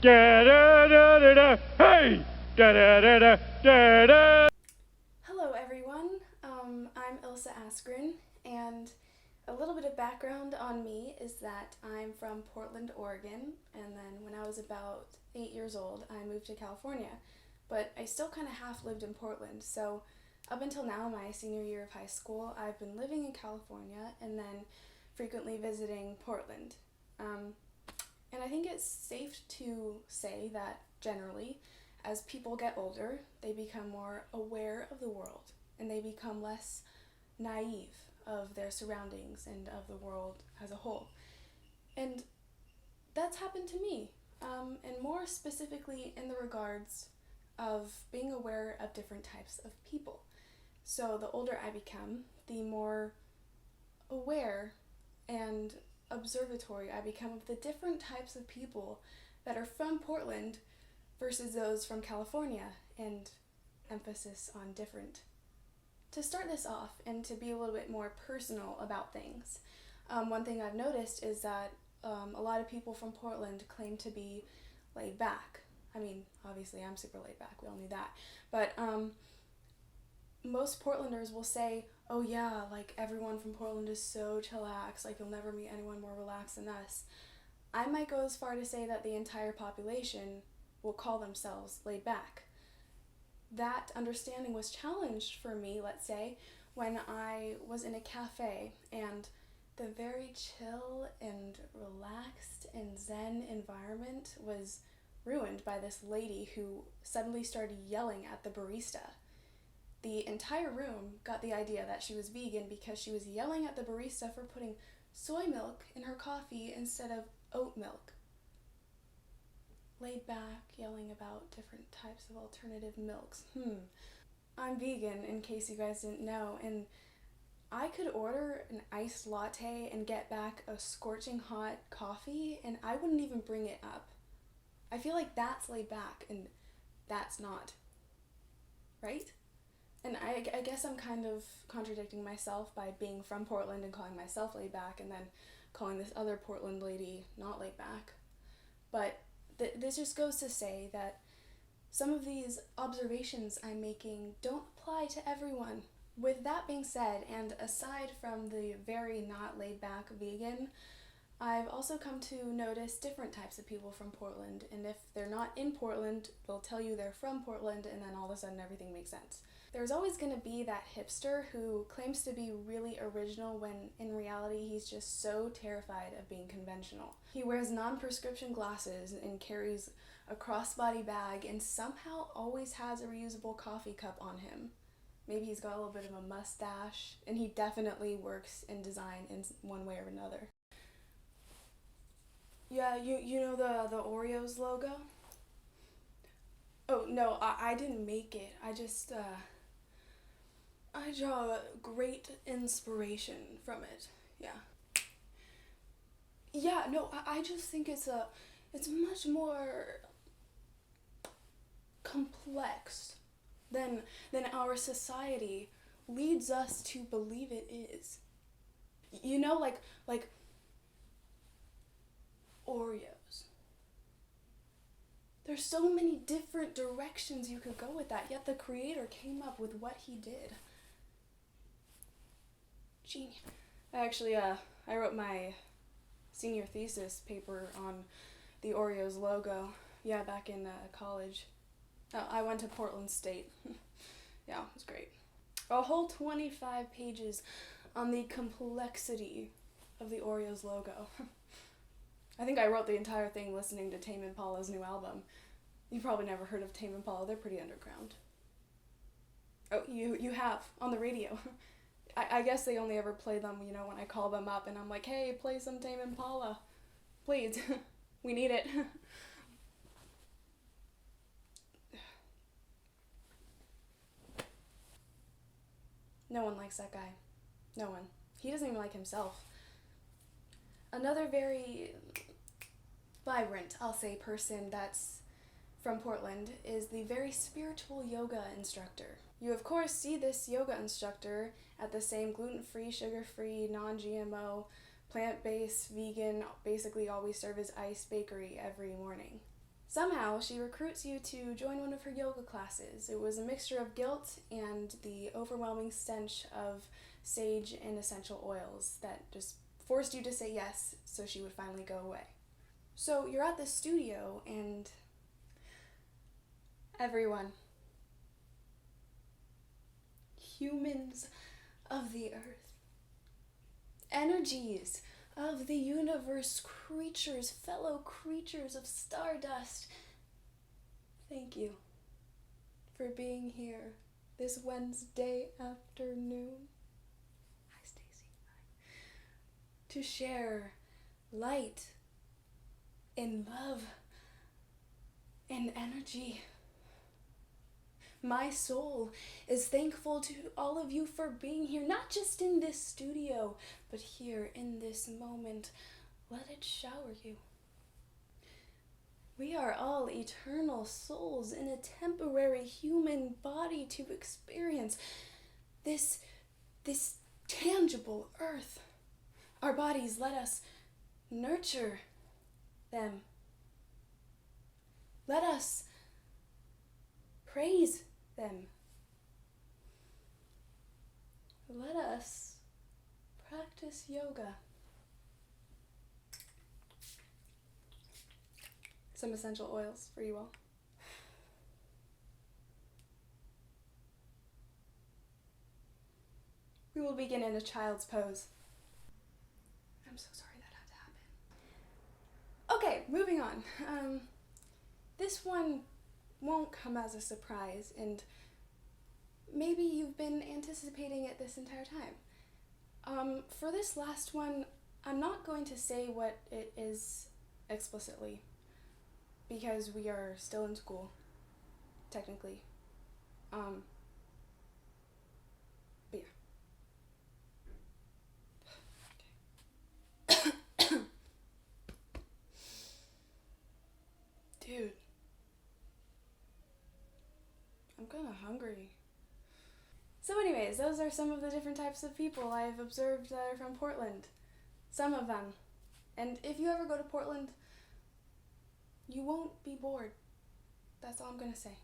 Da-da-da-da-da. Hey! Da-da-da-da-da-da. Hello everyone, I'm IlsaA, and a little bit of background on me is that I'm from Portland, Oregon, and then when I was about 8 years old, I moved to California, but I still kind of half lived in Portland, so up until now, my senior year of high school, I've been living in California and then frequently visiting Portland. Um, and I think it's safe to say that generally, as people get older, they become more aware of the world and they become less naive of their surroundings and of the world as a whole. And that's happened to me, and more specifically in the regards of being aware of different types of people. So the older I become, the more aware and observatory I become of the different types of people that are from Portland versus those from California, and emphasis on different. To start this off and to be a little bit more personal about things, one thing I've noticed is that a lot of people from Portland claim to be laid back. I mean, obviously I'm super laid back, we all knew that. But most Portlanders will say, oh yeah, like everyone from Portland is so chillax, like you'll never meet anyone more relaxed than us. I might go as far to say that the entire population will call themselves laid back. That understanding was challenged for me, let's say, when I was in a cafe and the very chill and relaxed and zen environment was ruined by this lady who suddenly started yelling at the barista. The entire room got the idea that she was vegan because she was yelling at the barista for putting soy milk in her coffee instead of oat milk. Laid back, yelling about different types of alternative milks. I'm vegan, in case you guys didn't know, and I could order an iced latte and get back a scorching hot coffee, and I wouldn't even bring it up. I feel like that's laid back, and that's not. Right? And I guess I'm kind of contradicting myself by being from Portland and calling myself laid back, and then calling this other Portland lady not laid back. But this just goes to say that some of these observations I'm making don't apply to everyone. With that being said, and aside from the very not laid back vegan, I've also come to notice different types of people from Portland, and if they're not in Portland, they'll tell you they're from Portland, and then all of a sudden everything makes sense. There's always going to be that hipster who claims to be really original when in reality he's just so terrified of being conventional. He wears non-prescription glasses and carries a crossbody bag and somehow always has a reusable coffee cup on him. Maybe he's got a little bit of a mustache, and he definitely works in design in one way or another. Yeah, you know the Oreos logo? Oh no, I didn't make it. I draw great inspiration from it. Yeah. Yeah, no, I just think it's much more complex than our society leads us to believe it is. You know, like Oreos. There's so many different directions you could go with that, yet the creator came up with what he did. Genius. I wrote my senior thesis paper on the Oreos logo. Yeah, back in college. I went to Portland State. Yeah, it was great. A whole 25 pages on the complexity of the Oreos logo. I think I wrote the entire thing listening to Tame Impala's new album. You probably never heard of Tame Impala. They're pretty underground. Oh, you have on the radio. I guess they only ever play them, when I call them up and I'm like, hey, play some Tame Impala. Please. We need it. No one likes that guy. No one. He doesn't even like himself. Another very vibrant, I'll say, person that's from Portland is the very spiritual yoga instructor. You of course see this yoga instructor at the same gluten-free, sugar-free, non-GMO, plant-based, vegan, basically all we serve is ice bakery every morning. Somehow, she recruits you to join one of her yoga classes. It was a mixture of guilt and the overwhelming stench of sage and essential oils that just forced you to say yes so she would finally go away. So you're at the studio and everyone, humans of the earth, energies of the universe, creatures, fellow creatures of stardust, thank you for being here this Wednesday afternoon. Hi, Stacy. To share light and love and energy. My soul is thankful to all of you for being here, not just in this studio, but here in this moment. Let it shower you. We are all eternal souls in a temporary human body to experience this tangible earth. Our bodies let us nurture them. Let us praise them. Let us practice yoga. Some essential oils for you all. We will begin in a child's pose. I'm so sorry that had to happen. Okay, moving on. This one won't come as a surprise, and maybe you've been anticipating it this entire time. For this last one, I'm not going to say what it is explicitly, because we are still in school, technically. But yeah. Dude, I'm kinda hungry. So anyways, those are some of the different types of people I've observed that are from Portland. Some of them. And if you ever go to Portland, you won't be bored. That's all I'm gonna say.